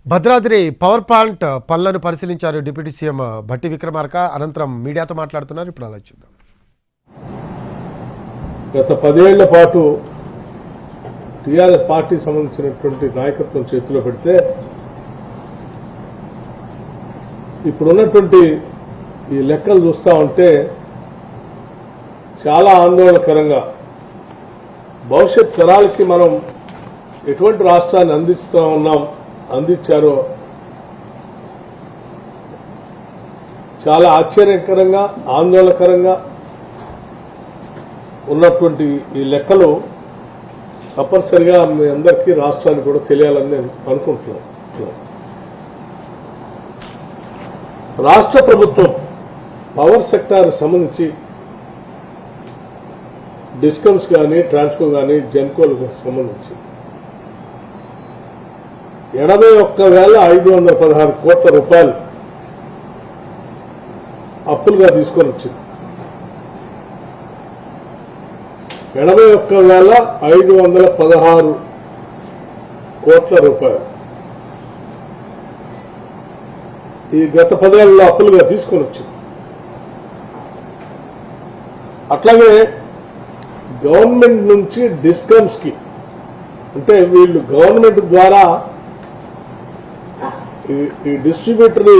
Bhadradri power plant పనులను పరిశీలించారు deputy CM Bhatti Vikramarka. అనంతరం మీడియాతో మాట్లాడుతున్నారు. ఇప్పుడు అలా చూద్దాం. గత 10 ఏళ్ల పాటు టీఆర్ఎస్ పార్టీ సంబంధించినటువంటి నాయకత్వం చేతిలో పెడితే ఇప్పుడున్నటువంటి ఈ లెక్కలు చూస్తా ఉంటే చాలా ఆందోళనకరంగా భవిష్యత్ తరాలకి మనం ఎటువంటి రాష్ట్రాన్ని అందించారో చాలా ఆశ్చర్యకరంగా ఆందోళనకరంగా ఉన్నటువంటి ఈ లెక్కలు తప్పనిసరిగా మీ అందరికీ రాష్ట్రానికి కూడా తెలియాలని నేను అనుకుంటున్నాను. రాష్ట్ర ప్రభుత్వం పవర్ సెక్టార్ సంబంధించి డిస్కమ్స్ కానీ ట్రాన్స్కో కానీ జెన్కోలకు సంబంధించి 81,516 కోట్ల రూపాయలు అప్పులుగా తీసుకొని వచ్చింది. 81,516 కోట్ల రూపాయలు ఈ గత 10 ఏళ్లలో అప్పులుగా తీసుకొని వచ్చింది. అట్లాగే గవర్నమెంట్ నుంచి డిస్కమ్స్ కి అంటే వీళ్ళు గవర్నమెంట్ ద్వారా ఈ డిస్ట్రిబ్యూటరీ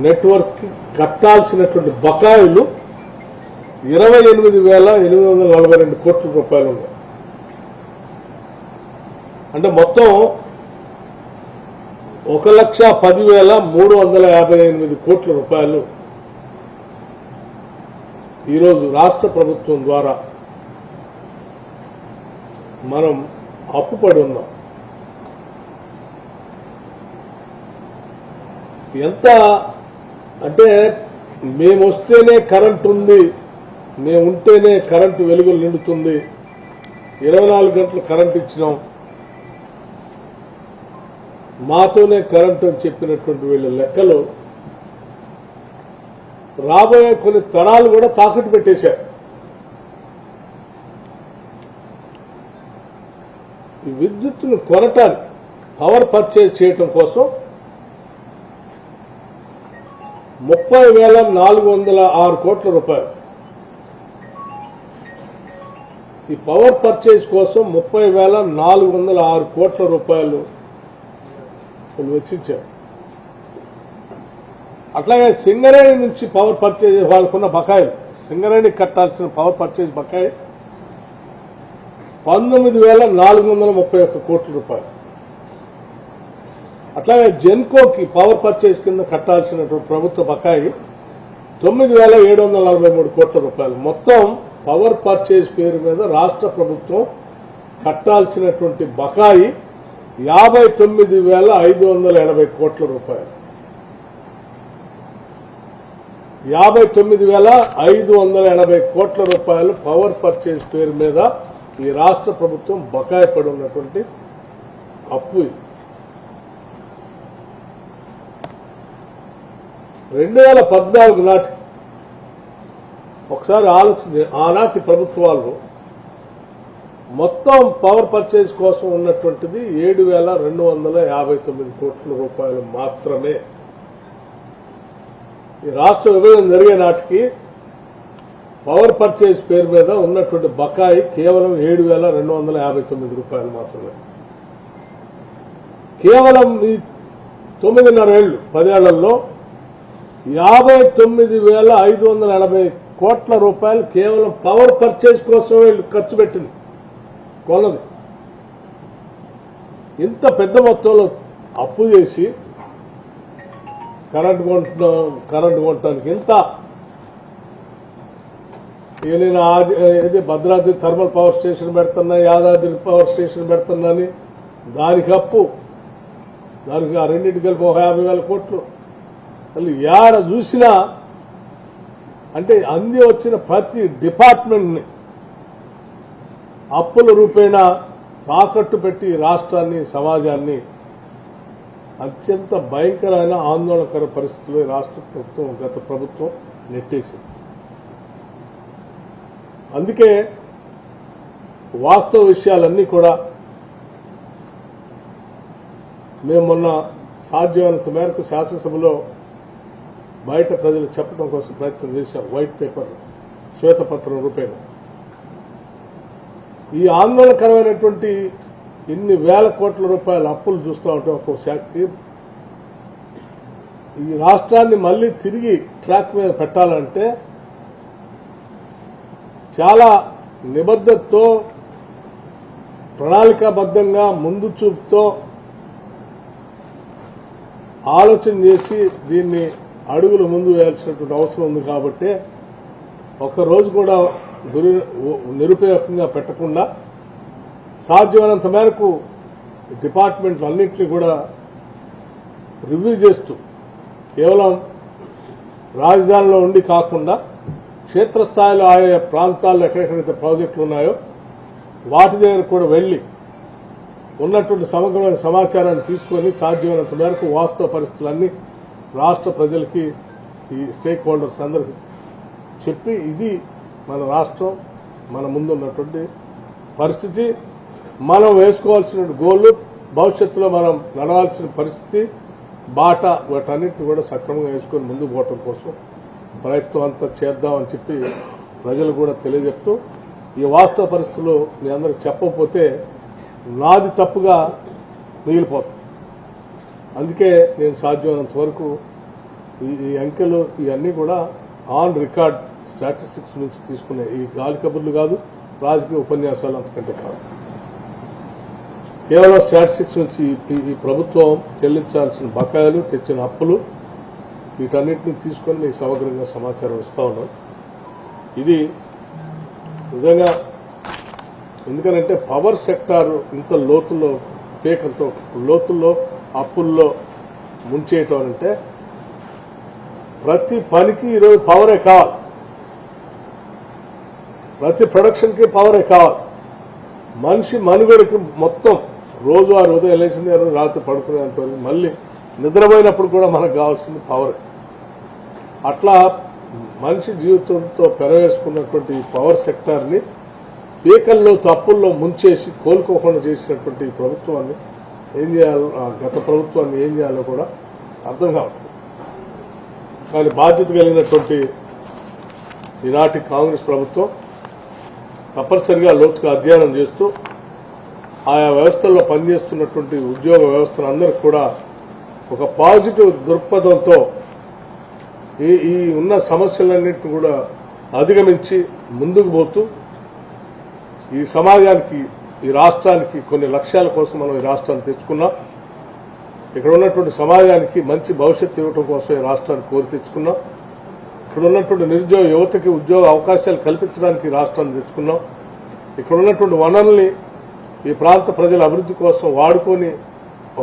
నెట్వర్క్ కి కట్టాల్సినటువంటి బకాయిలు 28,842 కోట్ల రూపాయలు ఉన్నాయి. అంటే మొత్తం 1,10,358 కోట్ల రూపాయలు ఈరోజు రాష్ట్ర ప్రభుత్వం ద్వారా మనం అప్పుపడి ఉన్నాం. ఎంత అంటే మేము వస్తేనే కరెంట్ ఉంది, మేము ఉంటేనే కరెంటు వెలుగులు నిండుతుంది, 24 గంటలు కరెంట్ ఇచ్చినాం, మాతోనే కరెంటు అని చెప్పినటువంటి వీళ్ళ లెక్కలు రాబోయే కొన్ని తరాలు కూడా తాకట్టు పెట్టేశారు. ఈ విద్యుత్తును కొనటానికి పవర్ పర్చేజ్ చేయటం కోసం 30,406 కోట్ల రూపాయలు ఈ పవర్ పర్చేజ్ కోసం 30,406 కోట్ల రూపాయలు వెచ్చించారు. అట్లాగే సింగరేణి నుంచి పవర్ పర్చేజ్ వాళ్ళకున్న బకాయిలు, సింగరేణి కట్టాల్సిన పవర్ పర్చేజ్ బకాయి 19,431 కోట్ల రూపాయలు. అట్లాగే జెన్కోకి పవర్ పర్చేజ్ కింద కట్టాల్సినటువంటి ప్రభుత్వ బకాయి 9,743 కోట్ల రూపాయలు. మొత్తం పవర్ పర్చేజ్ పేరు మీద రాష్ట్ర ప్రభుత్వం కట్టాల్సినటువంటి బకాయి 59,580 కోట్ల రూపాయలు. 59,580 కోట్ల రూపాయలు పవర్ పర్చేజ్ పేరు మీద ఈ రాష్ట్ర ప్రభుత్వం బకాయి పడి ఉన్నటువంటి అప్పు. 2014 నాటి ఒకసారి ఆలోచించి ఆనాటి ప్రభుత్వాలు మొత్తం పవర్ పర్చేజ్ కోసం ఉన్నటువంటిది 7,259 కోట్ల రూపాయలు మాత్రమే. ఈ రాష్ట్ర విభజన జరిగే నాటికి పవర్ పర్చేజ్ పేరు మీద ఉన్నటువంటి బకాయి కేవలం 7,259 రూపాయలు మాత్రమే. కేవలం ఈ 9.5 ఏళ్లు 10 ఏళ్లలో 59,580 కోట్ల రూపాయలు కేవలం పవర్ పర్చేజ్ కోసం వీళ్ళు ఖర్చు పెట్టింది కొన్నది. ఇంత పెద్ద మొత్తంలో అప్పు చేసి కరెంటు కొనటానికి ఇంత నేను భద్రాద్రి థర్మల్ పవర్ స్టేషన్ పెడుతున్నా, యాదాద్రి పవర్ స్టేషన్ పెడుతున్నా అని దానికి అప్పు, దానికి ఆ రెండింటి కలిపి 50,000 కోట్లు. అసలు ఏడ చూసినా అంటే అంది వచ్చిన ప్రతి డిపార్ట్మెంట్ని అప్పుల రూపేణా తాకట్టు పెట్టి రాష్ట్రాన్ని సమాజాన్ని అత్యంత భయంకరమైన ఆందోళనకర పరిస్థితుల్లో రాష్ట్ర ప్రభుత్వం గత ప్రభుత్వం నెట్టేసింది. అందుకే వాస్తవ విషయాలన్నీ కూడా మేము మొన్న సాధ్యమైనంత మేరకు శాసనసభలో బయట ప్రజలు చెప్పడం కోసం ప్రయత్నం చేశాం. వైట్ పేపర్, శ్వేతపత్రం రూపేణ. ఈ ఆందోళనకరమైనటువంటి ఇన్ని వేల కోట్ల రూపాయల అప్పులు చూస్తూ ఉంటాం ఒక్కో శాఖకి. ఈ రాష్ట్రాన్ని మళ్లీ తిరిగి ట్రాక్ మీద పెట్టాలంటే చాలా నిబద్ధతతో, ప్రణాళికాబద్ధంగా, ముందు చూపుతో ఆలోచన చేసి దీన్ని అడుగులు ముందు వేయాల్సినటువంటి అవసరం ఉంది. కాబట్టి ఒక్కరోజు కూడా నిరుపయోగంగా పెట్టకుండా సాధ్యమైనంత మేరకు డిపార్ట్మెంట్లు అన్నింటినీ కూడా రివ్యూ చేస్తూ కేవలం రాజధానిలో ఉండి కాకుండా క్షేత్రస్థాయిలో ఆయా ప్రాంతాల్లో ఎక్కడెక్కడైతే ప్రాజెక్టులు ఉన్నాయో వాటి దగ్గర కూడా వెళ్లి ఉన్నటువంటి సమగ్రమైన సమాచారాన్ని తీసుకొని సాధ్యమైనంత మేరకు వాస్తవ పరిస్థితులన్నీ రాష్ట్ర ప్రజలకి, ఈ స్టేక్ హోల్డర్స్ అందరికీ చెప్పి ఇది మన రాష్ట్రం, మన ముందున్నటువంటి పరిస్థితి, మనం వేసుకోవాల్సిన గోళ్లు, భవిష్యత్తులో మనం నడవాల్సిన పరిస్థితి, బాట, వాటన్నిటిని కూడా సక్రమంగా వేసుకొని ముందుకు పోవటం కోసం ప్రయత్నం అంతా చేద్దామని చెప్పి ప్రజలు కూడా తెలియజెప్తూ, ఈ వాస్తవ పరిస్థితుల్లో మీ అందరికి చెప్పకపోతే నాది తప్పుగా మిగిలిపోతుంది. అందుకే నేను సాధ్యమైనంత వరకు ఈ అంకెలు ఇవన్నీ కూడా ఆన్ రికార్డ్ స్టాటిస్టిక్స్ నుంచి తీసుకునే, ఈ గాలి కబుర్లు కాదు, రాజకీయ ఉపన్యాసాలు అంతకంటే కాదు, కేవలం స్టాటిస్టిక్స్ నుంచి ఈ ప్రభుత్వం చెల్లించాల్సిన బకాయిలు, తెచ్చిన అప్పులు, వీటన్నిటిని తీసుకొని మీకు సమగ్రంగా సమాచారం ఇస్తా ఉన్నాం. ఇది నిజంగా ఎందుకనంటే పవర్ సెక్టార్ ఇంత లోతుల్లో, పేకలతో లోతుల్లో అప్పుల్లో ముంచేయటం అంటే ప్రతి పనికి ఈరోజు పవరే కావాలి, ప్రతి ప్రొడక్షన్కి పవరే కావాలి. మనిషి మనుగడకి మొత్తం రోజువారు ఉదయం లేచింది రాత్రి పడుకునేంత మళ్ళీ నిద్రపోయినప్పుడు కూడా మనకు కావాల్సింది పవర్. అట్లా మనిషి జీవితంతో పెరవేసుకున్నటువంటి పవర్ సెక్టార్ని పీకల్లో తప్పుల్లో ముంచేసి కోలుకోకుండా చేసినటువంటి ప్రభుత్వాన్ని ఏం చేయాలో, గత ప్రభుత్వాన్ని ఏం చేయాలో కూడా అర్థం కావట్లేదు. కానీ బాధ్యత కలిగినటువంటి ఈనాటి కాంగ్రెస్ ప్రభుత్వం తప్పనిసరిగా లోతుగా అధ్యయనం చేస్తూ ఆయా వ్యవస్థల్లో పనిచేస్తున్నటువంటి ఉద్యోగ వ్యవస్థలందరికీ కూడా ఒక పాజిటివ్ దృక్పథంతో ఈ ఉన్న సమస్యలన్నింటినీ కూడా అధిగమించి ముందుకు పోతూ ఈ సమాజానికి, ఈ రాష్ట్రానికి కొన్ని లక్ష్యాల కోసం మనం ఈ రాష్ట్రాన్ని తెచ్చుకున్నాం. ఇక్కడ ఉన్నటువంటి సమాజానికి మంచి భవిష్యత్తు ఇవ్వడం కోసం ఈ రాష్ట్రాన్ని కోరి తెచ్చుకున్నాం. ఇక్కడ ఉన్నటువంటి నిరుద్యోగ యువతకి ఉద్యోగ అవకాశాలు కల్పించడానికి రాష్ట్రాన్ని తెచ్చుకున్నాం. ఇక్కడ ఉన్నటువంటి వనరుల్ని ఈ ప్రాంత ప్రజల అభివృద్ధి కోసం వాడుకొని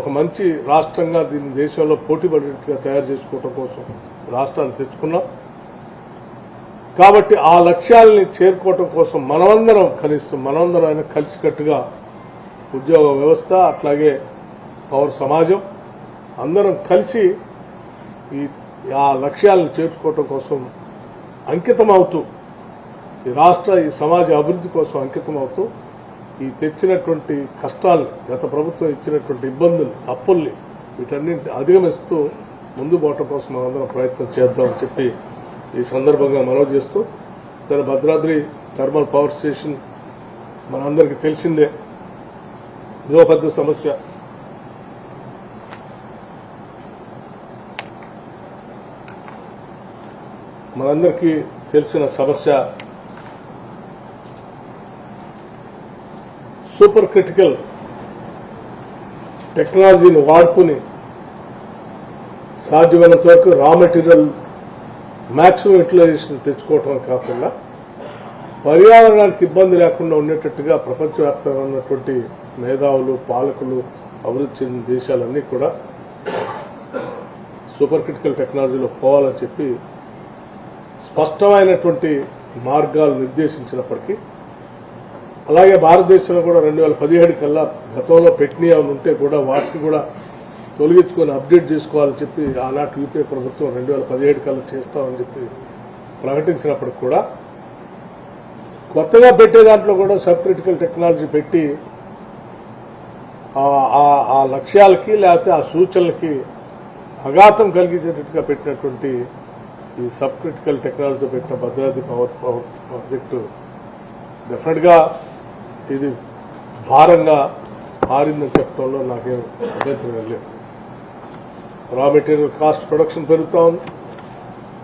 ఒక మంచి రాష్ట్రంగా దీన్ని దేశంలో పోటీపడేట్టుగా తయారు చేసుకోవడం కోసం రాష్ట్రాన్ని తెచ్చుకున్నాం. కాబట్టి ఆ లక్ష్యాలని చేరుకోవటం కోసం మనమందరం ఆయన కలిసికట్టుగా ఉద్యోగ వ్యవస్థ, అట్లాగే పౌర సమాజం అందరం కలిసి ఆ లక్ష్యాలను చేర్చుకోవటం కోసం అంకితమవుతూ, ఈ రాష్ట్ర, ఈ సమాజ అభివృద్ధి కోసం అంకితమవుతూ ఈ తెచ్చినటువంటి కష్టాలు, గత ప్రభుత్వం ఇచ్చినటువంటి ఇబ్బందులు, అప్పుల్ని వీటన్నింటిని అధిగమిస్తూ ముందు పోవటం కోసం మనందరం ప్రయత్నం చేద్దామని చెప్పి ఈ సందర్భంగా మనవి చేస్తూ, సరే భద్రాద్రి థర్మల్ పవర్ స్టేషన్ మనందరికీ తెలిసిందే, ఇదో పెద్ద సమస్య. మనందరికీ తెలిసిన సమస్య. సూపర్ క్రిటికల్ టెక్నాలజీని వాడుకుని సాధ్యమైనంత వరకు రా మెటీరియల్ మ్యాక్సిమం యూటిలైజేషన్ తెచ్చుకోవటం కాకుండా పర్యావరణానికి ఇబ్బంది లేకుండా ఉండేటట్టుగా ప్రపంచవ్యాప్తంగా ఉన్నటువంటి మేధావులు, పాలకులు, అభివృద్ధి చెందిన దేశాలన్నీ కూడా సూపర్ క్రిటికల్ టెక్నాలజీలో పోవాలని చెప్పి స్పష్టమైనటువంటి మార్గాలు నిర్దేశించినప్పటికీ, అలాగే భారతదేశంలో కూడా 2017 కల్లా గతంలో పెట్టినవి ఉంటే కూడా వాటిని కూడా తొలగించుకొని అప్డేట్ చేసుకోవాలని చెప్పి ఆనాటి యూపీఏ ప్రభుత్వం 2017 కల్లా చేస్తామని చెప్పి ప్రకటించినప్పటికి కూడా కొత్తగా పెట్టే దాంట్లో కూడా సబ్ క్రిటికల్ టెక్నాలజీ పెట్టి ఆ లక్ష్యాలకి లేకపోతే ఆ సూచనలకి అఘాతం కలిగించేటట్టుగా పెట్టినటువంటి ఈ సబ్ క్రిటికల్ టెక్నాలజీతో పెట్టిన భద్రాద్రి పవర్ ప్రాజెక్టు డెఫినెట్ గా ఇది భారంగా మారిందని చెప్పడంలో నాకేం అభ్యంతరం లేదు. రా మెటీరియల్ కాస్ట్ ప్రొడక్షన్ పెరుగుతా ఉంది,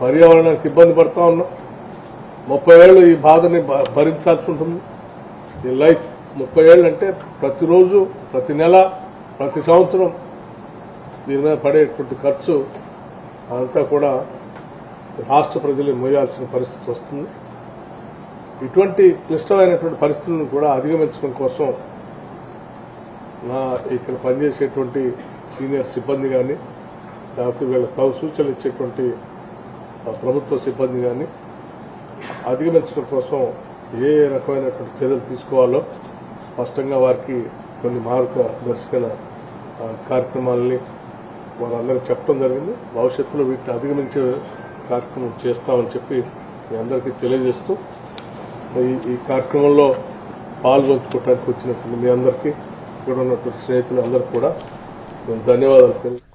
పర్యావరణానికి ఇబ్బంది పడతా ఉన్నాం. 30 ఏళ్ళు ఈ బాధని భరించాల్సి ఉంటుంది. ఈ లైఫ్ 30 ఏళ్ళు అంటే ప్రతిరోజు, ప్రతి నెల, ప్రతి సంవత్సరం దీని మీద పడేటువంటి ఖర్చు అంతా కూడా రాష్ట్ర ప్రజలు మోయాల్సిన పరిస్థితి వస్తుంది. ఇటువంటి క్లిష్టమైనటువంటి పరిస్థితులను కూడా అధిగమించడం కోసం ఇక్కడ పనిచేసేటువంటి సీనియర్ సిబ్బంది కానీ లేకపోతే వీళ్ళ తగు సూచనలు ఇచ్చేటువంటి ప్రభుత్వ సిబ్బంది కానీ అధిగమించడం కోసం ఏ రకమైనటువంటి చర్యలు తీసుకోవాలో స్పష్టంగా వారికి కొన్ని మార్గదర్శక కార్యక్రమాలని వారందరికీ చెప్పడం జరిగింది. భవిష్యత్తులో వీటిని అధిగమించే కార్యక్రమం చేస్తామని చెప్పి మీ అందరికీ తెలియజేస్తూ ఈ కార్యక్రమంలో పాల్గొంచుకోవడానికి వచ్చినటువంటి మీ అందరికీ ఇక్కడ ఉన్నటువంటి స్నేహితులు అందరికీ కూడా ధన్యవాదాలు తెలియజేస్తాను.